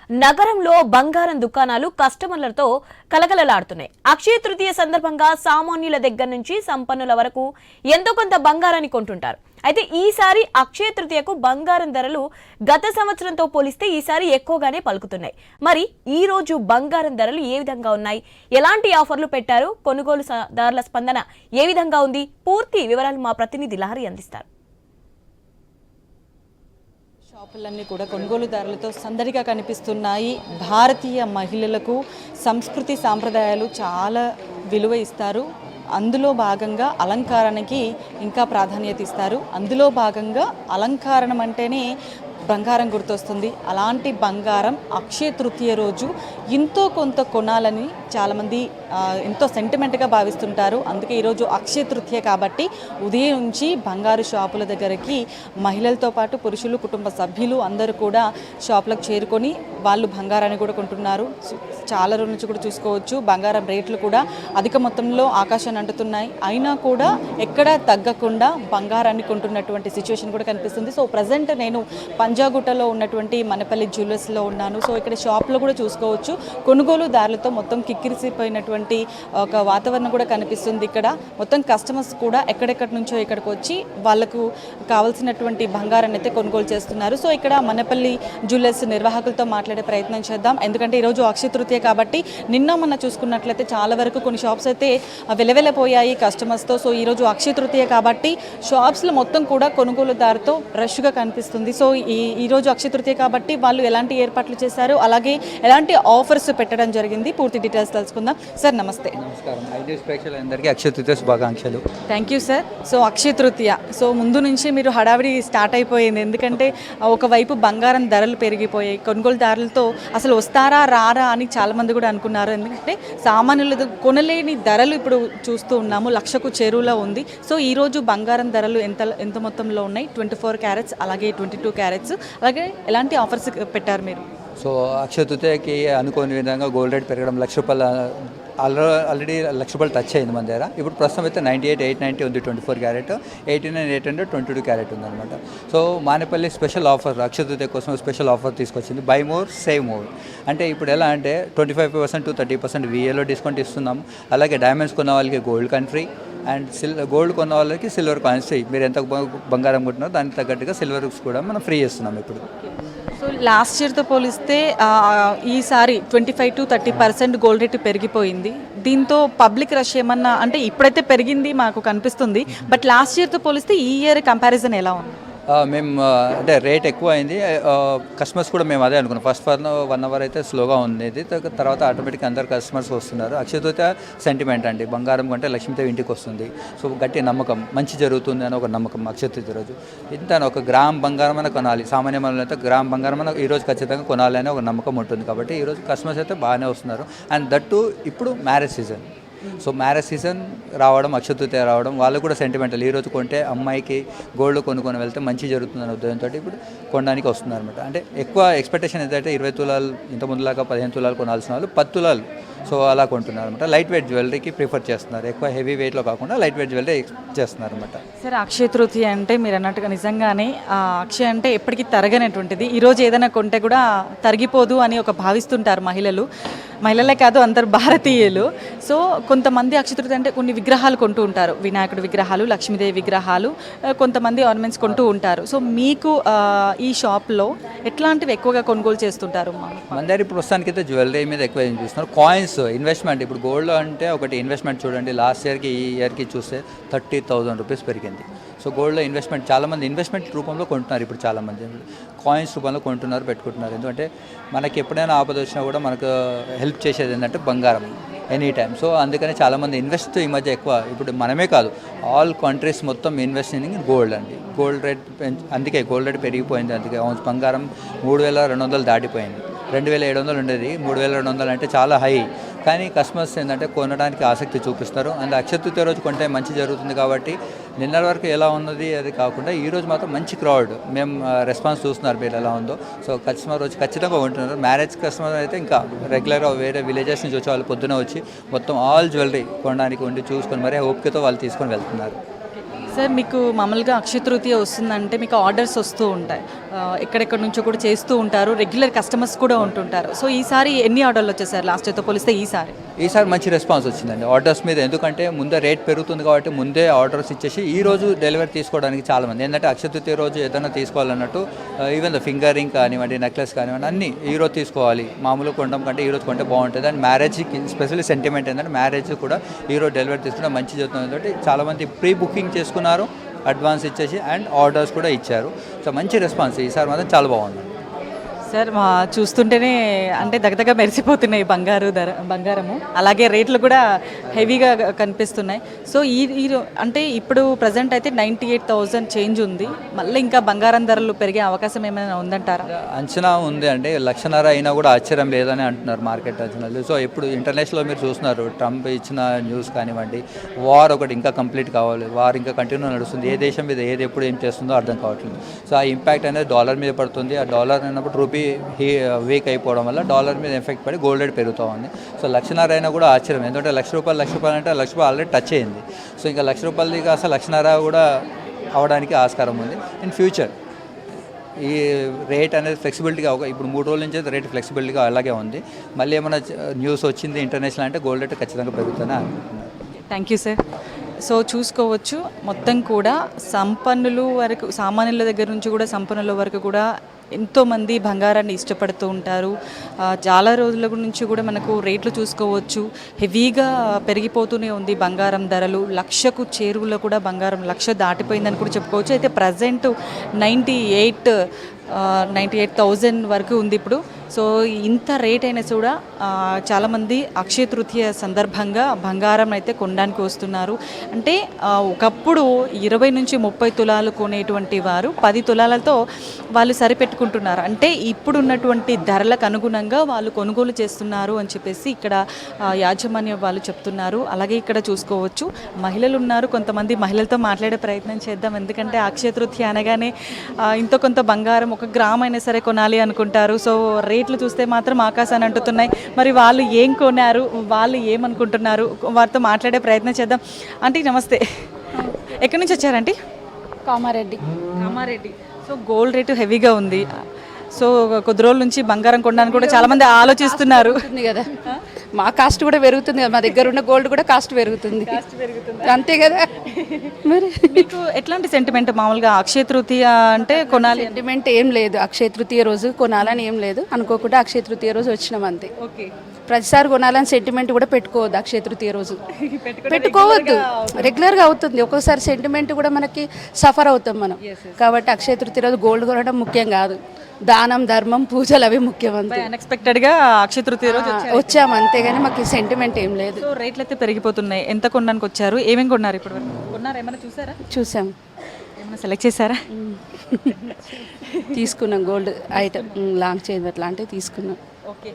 నగరంలో బంగారం దుకాణాలు కస్టమర్లతో కలకలలాడుతున్నాయి. అక్షయ తృతీయ సందర్భంగా సామాన్యుల దగ్గర నుంచి సంపన్నుల వరకు ఎంతో కొంత బంగారాన్ని కొంటుంటారు. అయితే ఈసారి అక్షయ తృతీయకు బంగారం ధరలు గత సంవత్సరంతో పోలిస్తే ఈసారి ఎక్కువగానే పలుకుతున్నాయి. మరి ఈ రోజు బంగారం ధరలు ఏ విధంగా ఉన్నాయి, ఎలాంటి ఆఫర్లు పెట్టారు, కొనుగోలుదారుల స్పందన ఏ విధంగా ఉంది, పూర్తి వివరాలు మా ప్రతినిధి లహరి అందిస్తారు. షాపులన్నీ కూడా కొనుగోలుదారులతో సందడిగా కనిపిస్తున్నాయి. భారతీయ మహిళలకు సంస్కృతి సాంప్రదాయాలు చాలా విలువ ఇస్తారు. అందులో భాగంగా అలంకారానికి ఇంకా ప్రాధాన్యత ఇస్తారు. అందులో భాగంగా అలంకారం అంటేనే బంగారం గుర్తొస్తుంది. అలాంటి బంగారం అక్షయ తృతీయ రోజు ఎంతో కొంత కొనాలని చాలామంది ఎంతో సెంటిమెంట్గా భావిస్తుంటారు. అందుకే ఈరోజు అక్షయ తృతీయ కాబట్టి ఉదయం నుంచి బంగారు షాపుల దగ్గరికి మహిళలతో పాటు పురుషులు, కుటుంబ సభ్యులు అందరూ కూడా షాపులకు చేరుకొని వాళ్ళు బంగారాన్ని కూడా కొంటున్నారు. చాలా రోజుల నుంచి కూడా చూసుకోవచ్చు బంగారం రేట్లు కూడా అధిక మొత్తంలో ఆకాశాన్ని అంటుతున్నాయి. అయినా కూడా ఎక్కడా తగ్గకుండా బంగారాన్ని కొంటున్నటువంటి సిచ్యువేషన్ కూడా కనిపిస్తుంది. సో ప్రజెంట్ నేను పంజాగుట్టలో ఉన్నటువంటి మనపల్లి జ్యువెలర్స్లో ఉన్నాను. సో ఇక్కడ షాప్లో కూడా చూసుకోవచ్చు కొనుగోలుదారులతో మొత్తం కిక్కిరిసిపోయినటువంటి ఒక వాతావరణం కూడా కనిపిస్తుంది. ఇక్కడ మొత్తం కస్టమర్స్ కూడా ఎక్కడెక్కడి నుంచో ఇక్కడికి వచ్చి వాళ్ళకు కావాల్సినటువంటి బంగారాన్ని అయితే కొనుగోలు చేస్తున్నారు. సో ఇక్కడ మనపల్లి జ్యువెలర్స్ నిర్వాహకులతో మాట్లాడే ప్రయత్నం చేద్దాం. ఎందుకంటే ఈరోజు అక్షయ తృతీయ కాబట్టి నిన్న మొన్న చూసుకున్నట్లయితే చాలా వరకు కొన్ని షాప్స్ అయితే వెలవెలపోయాయి కస్టమర్స్తో. సో ఈరోజు అక్షయ తృతీయ కాబట్టి షాప్స్లో మొత్తం కూడా కొనుగోలుదారుతో రష్గా కనిపిస్తుంది. సో ఈరోజు అక్షయ తృతీయ కాబట్టి వాళ్ళు ఎలాంటి ఏర్పాట్లు చేశారు, అలాగే ఎలాంటి ఆఫర్స్ పెట్టడం జరిగింది, పూర్తి డీటెయిల్స్ తెలుసుకుందాం. సార్ నమస్తే. నమస్కారం. ప్రేక్షకులందరికీ అక్షయ తృతీయ శుభాకాంక్షలు. Thank you sir. So Akshaya Tritiya so ముందు నుంచి మీరు హడావిడి స్టార్ట్ అయిపోయింది. ఎందుకంటే ఒకవైపు బంగారం ధరలు పెరిగిపోయాయి, కొనుగోలుదారులతో అసలు వస్తారా రారా అని చాలామంది కూడా అనుకున్నారు. ఎందుకంటే సామాన్యులు కొనలేని ధరలు ఇప్పుడు చూస్తూ ఉన్నాము, లక్షకు చేరువలో ఉంది. సో ఈరోజు బంగారం ధరలు ఎంత మొత్తంలో ఉన్నాయి? 24 క్యారెట్స్ అలాగే 22 క్యారెట్స్, అలాగే ఎలాంటి ఆఫర్స్ పెట్టారు మీరు? సో అక్షయ తృతీయకి అనుకోని విధంగా గోల్డ్ రేట్ పెరగడం ₹1,00,000 ఆల్రెడీ ₹1,00,000 టచ్ అయింది మన దగ్గర. ఇప్పుడు ప్రస్తుతం అయితే 98,890 ఉంది 24 క్యారెట్, 89,800 22 క్యారెట్ ఉందన్నమాట. So Manepalli special offer Akshaya Tritiya కోసం స్పెషల్ ఆఫర్ తీసుకొచ్చింది, బై మోర్ సేవ్ మోర్. అంటే ఇప్పుడు ఎలా అంటే 25% to 30% VAలో డిస్కౌంట్ ఇస్తున్నాం. అలాగే డైమండ్స్ కొన్న వాళ్ళకి గోల్డ్ కంట్రీ అండ్ గోల్డ్ కొన్న వాళ్ళకి సిల్వర్ కాయిన్స్ ఫ్రీ. మీరు ఎంత బంగారం కొంటున్నారో దానికి తగ్గట్టుగా సిల్వర్స్ కూడా మనం ఫ్రీ చేస్తున్నాం ఇప్పుడు. సో లాస్ట్ ఇయర్తో పోలిస్తే ఈసారి 25 to 30% గోల్డ్ రేట్ పెరిగిపోయింది. దీంతో పబ్లిక్ రష్ ఏమన్నా అంటే ఇప్పుడైతే పెరిగింది మాకు కనిపిస్తుంది, బట్ లాస్ట్ ఇయర్తో పోలిస్తే ఈ ఇయర్ కంపారిజన్ ఎలా ఉంది? మేము అంటే రేట్ ఎక్కువ అయింది. కస్టమర్స్ కూడా మేము అదే అనుకున్నాం. ఫస్ట్ 1 అవర్ అయితే స్లోగా ఉండేది, తర్వాత ఆటోమేటిక్గా అందరు కస్టమర్స్ వస్తున్నారు. అక్షయ తృతీయ సెంటిమెంట్ అండి, బంగారం కంటే లక్ష్మీదేవి ఇంటికి వస్తుంది. సో గట్టి నమ్మకం, మంచి జరుగుతుంది అని ఒక నమ్మకం. అక్షయ తృతీయ రోజు ఇంత ఒక గ్రామ్ బంగారం అని కొనాలి, సామాన్య మనలో అయితే గ్రామ్ బంగారం అని ఈరోజు ఖచ్చితంగా కొనాలి అని ఒక నమ్మకం ఉంటుంది. కాబట్టి ఈరోజు కస్టమర్స్ అయితే బాగానే వస్తున్నారు. అండ్ దట్టు ఇప్పుడు marriage season. So marriage season రావడం, అక్షయ తృతీయ రావడం, వాళ్ళు కూడా సెంటిమెంటల్. ఈరోజు కొంటే అమ్మాయికి గోల్డ్ కొనుక్కొని వెళ్తే మంచి జరుగుతుందని ఉద్దేశంతో ఇప్పుడు కొనడానికి వస్తున్నారు అనమాట. అంటే ఎక్కువ ఎక్స్పెక్టేషన్ ఏంటంటే 20 తులాలు, ఇంత ముందులాగా 15 తులాలు కొనాల్సిన వాళ్ళు 10 తులాలు సో అలా కొంటున్నారు అనమాట. లైట్ వెయిట్ జ్యువెలరీకి ప్రిఫర్ చేస్తున్నారు, ఎక్కువ హెవీ వెయిట్లో కాకుండా లైట్ వెయిట్ జ్యువెలరీ చేస్తున్నారు అనమాట. సార్ అక్షయ తృతీయ అంటే మీరు అన్నట్టుగా నిజంగానే అక్షయ అంటే ఎప్పటికీ తరగనటువంటిది. ఈరోజు ఏదైనా కొంటే కూడా తరిగిపోదు అని ఒక భావిస్తుంటారు మహిళలే కాదు అందరు భారతీయులు. సో కొంతమంది అక్షయ తృతీయ అంటే కొన్ని విగ్రహాలు కొంటూ ఉంటారు, వినాయకుడి విగ్రహాలు, లక్ష్మీదేవి విగ్రహాలు, కొంతమంది ఆర్నమెంట్స్ కొంటూ ఉంటారు. సో మీకు ఈ షాప్లో ఎట్లాంటివి ఎక్కువగా కొనుగోలు చేస్తుంటారు? మన దగ్గర ఇప్పుడు ప్రస్తుతానికి అయితే జ్యువెలరీ మీద ఎక్కువ చూస్తున్నారు. Coins, investment. ఇప్పుడు గోల్డ్ అంటే ఒకటి ఇన్వెస్ట్మెంట్ చూడండి, లాస్ట్ ఇయర్కి ఈ ఇయర్కి చూస్తే ₹30,000 పెరిగింది. సో గోల్డ్లో ఇన్వెస్ట్మెంట్ చాలామంది ఇన్వెస్ట్మెంట్ రూపంలో కొంటున్నారు. ఇప్పుడు చాలామంది కాయిన్స్ రూపంలో కొంటున్నారు, పెట్టుకుంటున్నారు. ఎందుకంటే మనకి ఎప్పుడైనా ఆపద వచ్చినా కూడా మనకు హెల్ప్ చేసేది ఏంటంటే బంగారం ఎనీ టైం. సో అందుకని చాలామంది ఇన్వెస్ట్ ఈ మధ్య ఎక్కువ, ఇప్పుడు మనమే కాదు ఆల్ కంట్రీస్ మొత్తం ఇన్వెస్టింగ్ ఇన్ గోల్డ్ అండి. గోల్డ్ రేట్ అందుకే గోల్డ్ రేట్ పెరిగిపోయింది. అందుకే బంగారం 3,200 దాటిపోయింది. 2,700 ఉండేది, 3,200 అంటే చాలా హై. కానీ కస్టమర్స్ ఏంటంటే కొనడానికి ఆసక్తి చూపిస్తారు. అండ్ అక్షయ తృతీయ రోజు కొంటే మంచి జరుగుతుంది కాబట్టి నిన్నటి వరకు ఎలా ఉన్నది అది కాకుండా ఈరోజు మాత్రం మంచి క్రౌడ్, మేము రెస్పాన్స్ చూస్తున్నారు మీరు ఎలా ఉందో. సో కస్టమర్ వచ్చి ఖచ్చితంగా ఉంటున్నారు. మ్యారేజ్ కస్టమర్ అయితే ఇంకా రెగ్యులర్గా వేరే విలేజెస్ నుంచి వచ్చే వాళ్ళు పొద్దున వచ్చి మొత్తం ఆల్ జ్యువెలరీ కొనడానికి ఉండి చూసుకొని మరీ ఓపికతో వాళ్ళు తీసుకొని వెళ్తున్నారు. సార్ మీకు మామూలుగా అక్షయ తృతీయ వస్తుందంటే మీకు ఆర్డర్స్ వస్తూ ఉంటాయి, ఎక్కడెక్కడ నుంచో కూడా చేస్తూ ఉంటారు, రెగ్యులర్ కస్టమర్స్ కూడా ఉంటుంటారు. సో ఈసారి ఎన్ని ఆర్డర్లు వచ్చేసారు లాస్ట్ ఇయర్తో పోలిస్తే? ఈసారి మంచి రెస్పాన్స్ వచ్చిందండి ఆర్డర్స్ మీద. ఎందుకంటే ముందే రేట్ పెరుగుతుంది కాబట్టి ముందే ఆర్డర్స్ ఇచ్చేసి ఈ రోజు డెలివరీ తీసుకోవడానికి చాలామంది, ఏంటంటే అక్షయ తృతీయ రోజు ఏదైనా తీసుకోవాలన్నట్టు ఈవెన్ ద ఫింగరింగ్ కానివ్వండి, నెక్లెస్ కానివ్వండి, అన్నీ ఈ రోజు తీసుకోవాలి, మామూలుగా కొనడం కంటే ఈ రోజు కొంటే బాగుంటుంది. అండ్ మ్యారేజ్కి స్పెషల్లీ సెంటిమెంట్ ఏంటంటే మ్యారేజ్ కూడా ఈ రోజు డెలివరీ తీసుకుంటే మంచి జరుగుతుంది కాబట్టి చాలామంది ప్రీ బుకింగ్ చేసుకున్నారు, అడ్వాన్స్ ఇచ్చేసి అండ్ ఆర్డర్స్ కూడా ఇచ్చారు. సో మంచి రెస్పాన్స్ ఈసారి మాత్రం చాలా బాగుంది సార్. చూస్తుంటేనే అంటే దగ్గరగా మెరిసిపోతున్నాయి బంగారము, అలాగే రేట్లు కూడా హెవీగా కనిపిస్తున్నాయి. సో అంటే ఇప్పుడు ప్రజెంట్ అయితే 98,000 చేంజ్ ఉంది, మళ్ళీ ఇంకా బంగారం ధరలు పెరిగే అవకాశం ఏమైనా ఉందంటారా? అంచనా ఉంది అంటే 1,50,000 అయినా కూడా ఆశ్చర్యం లేదని అంటున్నారు మార్కెట్ అంచనాలు. సో ఇప్పుడు ఇంటర్నేషనల్లో మీరు చూస్తున్నారు, ట్రంప్ ఇచ్చిన న్యూస్ కానివ్వండి, వార్ ఒకటి ఇంకా కంప్లీట్ కావాలి, వార్ ఇంకా కంటిన్యూ నడుస్తుంది, ఏ దేశం మీద ఏది ఎప్పుడు ఏం చేస్తుందో అర్థం కావట్లేదు. సో ఆ ఇంపాక్ట్ అనేది డాలర్ మీద పడుతుంది. ఆ డాలర్ అయినప్పుడు రూపీ వీక్ అయిపోవడం వల్ల డాలర్ మీద ఎఫెక్ట్ పడి గోల్డ్ రేట్ పెరుగుతూ ఉంది. సో 1,50,000 అయినా కూడా ఆశ్చర్యం, ఎందుకంటే ₹1,00,000 అంటే ₹1,00,000 ఆల్రెడీ టచ్ అయింది. సో ఇంకా ₹1,00,000 కాస్త 1,50,000 కూడా అవడానికి ఆస్కారం ఉంది. ఇన్ ఫ్యూచర్ ఈ రేట్ అనేది ఫ్లెక్సిబిలిటీగా ఇప్పుడు 3 రోజుల నుంచి రేట్ ఫ్లెక్సిబిలిటీగా అలాగే ఉంది. మళ్ళీ ఏమైనా న్యూస్ వచ్చింది ఇంటర్నేషనల్ అంటే గోల్డ్ రేట్ ఖచ్చితంగా పెరుగుతుందని అనుకుంటున్నాను. Thank you sir. సో చూసుకోవచ్చు, మొత్తం కూడా సంపన్నులు వరకు, సామాన్యుల దగ్గర నుంచి కూడా సంపన్నుల వరకు కూడా ఎంతోమంది బంగారాన్ని ఇష్టపడుతూ ఉంటారు. చాలా రోజుల నుంచి కూడా మనకు రేట్లు చూసుకోవచ్చు, హెవీగా పెరిగిపోతూనే ఉంది బంగారం ధరలు. 1,00,000కు చేరువలో కూడా బంగారం 1,00,000 దాటిపోయిందని కూడా చెప్పుకోవచ్చు. అయితే ప్రజెంట్ 98,000 వరకు ఉంది ఇప్పుడు. సో ఇంత రేట్ అయినా కూడా చాలామంది అక్షయ తృతీయ సందర్భంగా బంగారం అయితే కొనడానికి వస్తున్నారు. అంటే ఒకప్పుడు 20 నుంచి 30 తులాలు కొనేటువంటి వారు 10 తులాలతో వాళ్ళు సరిపెట్టుకుంటున్నారు. అంటే ఇప్పుడు ఉన్నటువంటి ధరలకు అనుగుణంగా వాళ్ళు కొనుగోలు చేస్తున్నారు అని చెప్పేసి ఇక్కడ యాజమాన్యం వాళ్ళు చెప్తున్నారు. అలాగే ఇక్కడ చూసుకోవచ్చు మహిళలు ఉన్నారు, కొంతమంది మహిళలతో మాట్లాడే ప్రయత్నం చేద్దాం. ఎందుకంటే అక్షయ తృతీయ అనగానే ఇంత కొంత బంగారం 1 గ్రామ్ అయినా సరే కొనాలి అనుకుంటారు. సో రేట్లు చూస్తే మాత్రం ఆకాశాన్ని అంటుతున్నాయి. మరి వాళ్ళు ఏం కొన్నారు, వాళ్ళు ఏమనుకుంటున్నారు, వారితో మాట్లాడే ప్రయత్నం చేద్దాం. ఆంటీ నమస్తే, ఎక్కడి నుంచి వచ్చారంటీ? కామారెడ్డి. సో గోల్డ్ రేటు హెవీగా ఉంది. సో కొద్ది రోజుల నుంచి బంగారం కొనడానికి కూడా చాలా మంది ఆలోచిస్తున్నారు కదా, మా కాస్ట్ కూడా పెరుగుతుంది కదా, మా దగ్గర ఉన్న గోల్డ్ కూడా కాస్ట్ పెరుగుతుంది అంతే కదా. మరి మీకు ఎట్లాంటి సెంటిమెంట్ మామూలుగా అక్షయ తృతీయ అంటే కొనాలి? సెంటిమెంట్ ఏం లేదు, అక్షయ తృతీయ రోజు కొనాలని ఏం లేదు, అనుకోకుండా అక్షయ తృతీయ రోజు వచ్చినాం అంతే. ఓకే, ప్రతిసారి కొనాలని సెంటిమెంట్ కూడా పెట్టుకోవద్దు. అక్షయ తృతీయ రోజు పెట్టుకోవద్దు, రెగ్యులర్గా అవుతుంది. ఒక్కోసారి సెంటిమెంట్ కూడా మనకి సఫర్ అవుతాం మనం. కాబట్టి అక్షయ తృతీయ రోజు గోల్డ్ కొనడం ముఖ్యం కాదు, దానం ధర్మం పూజలు అవి ముఖ్యం. అంతే. అన్ఎక్స్పెక్టెడ్గా అక్షయ తృతీయ రోజు వచ్చాము అంతేగాని మాకు సెంటిమెంట్ ఏం లేదు. సో రేట్లు అయితే పెరిగిపోతున్నాయి. ఎంత కొనడానికి వచ్చారు, ఏమేమి కొన్నారు? ఇప్పుడు కొన్నారు, ఏమైనా చూసారా? చూసాం. ఏమైనా సెలెక్ట్ చేశారా? తీసుకున్నాం గోల్డ్ ఐటమ్, లాంగ్ చైన్ అట్లాంటివి తీసుకున్నాం. ఓకే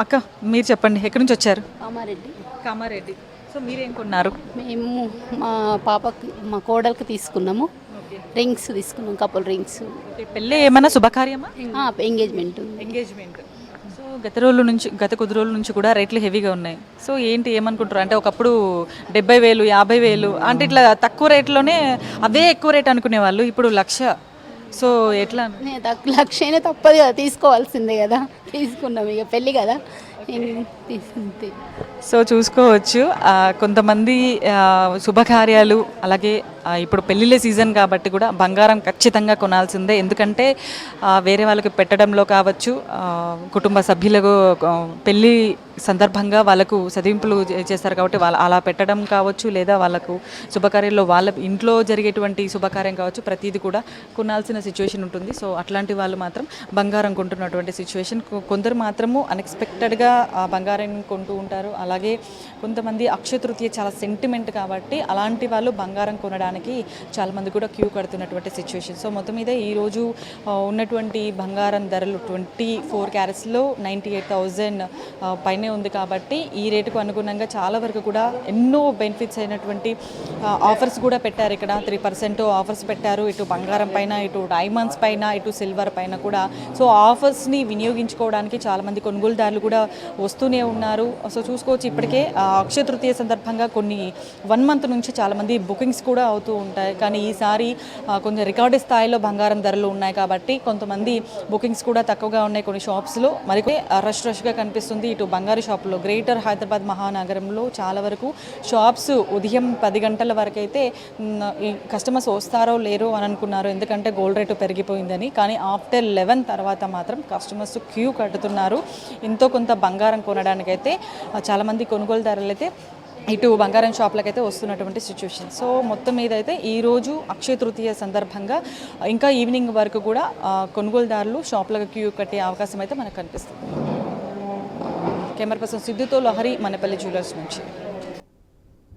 అక్క, మీరు చెప్పండి, ఎక్కడి నుంచి వచ్చారు? కామారెడ్డి. సో మీరేం కొన్నారు? మేము మా పాపకి, మా కోడలికి తీసుకున్నాము, రింగ్స్ తీసుకున్నాం, కపుల్ రింగ్స్. పెళ్ళి ఏమైనా శుభకార్యమా? ఎంగేజ్మెంట్. సో గత కొద్ది రోజుల నుంచి కూడా రేట్లు హెవీగా ఉన్నాయి. సో ఏంటి ఏమనుకుంటారు? అంటే ఒకప్పుడు 70,000 50,000 అంటే ఇట్లా తక్కువ రేట్లోనే అవే ఎక్కువ రేట్ అనుకునే వాళ్ళు, ఇప్పుడు 1,00,000. సో ఎట్లా? 1,00,000 తప్పదు కదా, తీసుకోవాల్సిందే కదా, తీసుకున్నాం, ఇక పెళ్ళి కదా తీసుకుంటే. సో చూసుకోవచ్చు, కొంతమంది శుభకార్యాలు, అలాగే ఇప్పుడు పెళ్ళిళ్ళ సీజన్ కాబట్టి కూడా బంగారం ఖచ్చితంగా కొనాల్సిందే. ఎందుకంటే వేరే వాళ్ళకి పెట్టడంలో కావచ్చు, కుటుంబ సభ్యులకు పెళ్ళి సందర్భంగా వాళ్ళకు చదివింపులు చేస్తారు కాబట్టి వాళ్ళు అలా పెట్టడం కావచ్చు, లేదా వాళ్ళకు శుభకార్యాల్లో వాళ్ళ ఇంట్లో జరిగేటువంటి శుభకార్యం కావచ్చు, ప్రతిదీ కూడా కొనాల్సిన సిచ్యువేషన్ ఉంటుంది. సో అట్లాంటి వాళ్ళు మాత్రం బంగారం కొంటున్నటువంటి సిచ్యువేషన్. కొందరు మాత్రము అన్ఎక్స్పెక్టెడ్గా బంగారం కొంటూ ఉంటారు. అలాగే కొంతమంది అక్షయ తృతీయ చాలా సెంటిమెంట్ కాబట్టి అలాంటి వాళ్ళు బంగారం కొనడానికి చాలామంది కూడా క్యూ కడుతున్నటువంటి సిచ్యువేషన్. సో మొత్తం మీద ఈరోజు ఉన్నటువంటి బంగారం ధరలు 24 క్యారెట్స్లో 98,000 పైనే ఉంది. కాబట్టి ఈ రేటుకు అనుగుణంగా చాలా వరకు కూడా ఎన్నో బెనిఫిట్స్ అయినటువంటి ఆఫర్స్ కూడా పెట్టారు. ఇక్కడ 3% ఆఫర్స్ పెట్టారు, ఇటు బంగారం పైన, ఇటు డైమండ్స్ పైన, ఇటు సిల్వర్ పైన కూడా. సో ఆఫర్స్ని వినియోగించుకోవడానికి చాలామంది కొనుగోలుదారులు కూడా వస్తూనే ఉన్నారు. సో చూసుకోవచ్చు ఇప్పటికే అక్షయ తృతీయ సందర్భంగా కొన్ని 1 month నుంచి చాలామంది బుకింగ్స్ కూడా అవుతూ ఉంటాయి. కానీ ఈసారి కొంచెం రికార్డు స్థాయిలో బంగారం ధరలు ఉన్నాయి కాబట్టి కొంతమంది బుకింగ్స్ కూడా తక్కువగా ఉన్నాయి కొన్ని షాప్స్లో. మరి రష్గా కనిపిస్తుంది ఇటు బంగారు షాపులో. గ్రేటర్ హైదరాబాద్ మహానగరంలో చాలా వరకు షాప్స్ ఉదయం 10 గంటల వరకు అయితే ఈ కస్టమర్స్ వస్తారో లేరో అని అనుకున్నారు, ఎందుకంటే గోల్డ్ రేటు పెరిగిపోయిందని. కానీ ఆఫ్టర్ 11 తర్వాత మాత్రం కస్టమర్స్ క్యూ కట్టుతున్నారు ఎంతో కొంత బంగారం కొనడానికైతే. చాలామంది కొనుగోలుదారులు అయితే ఇటు బంగారం షాప్లకైతే వస్తున్నటువంటి సిచ్యువేషన్. సో మొత్తం మీద అయితే ఈరోజు అక్షయ తృతీయ సందర్భంగా ఇంకా ఈవినింగ్ వరకు కూడా కొనుగోలుదారులు షాప్లకు క్యూ కట్టే అవకాశం అయితే మనకు కనిపిస్తుంది. కెమెరా పర్సన్ సిద్ధుతో లహరి, మనపల్లి జ్యువెలర్స్ నుంచి.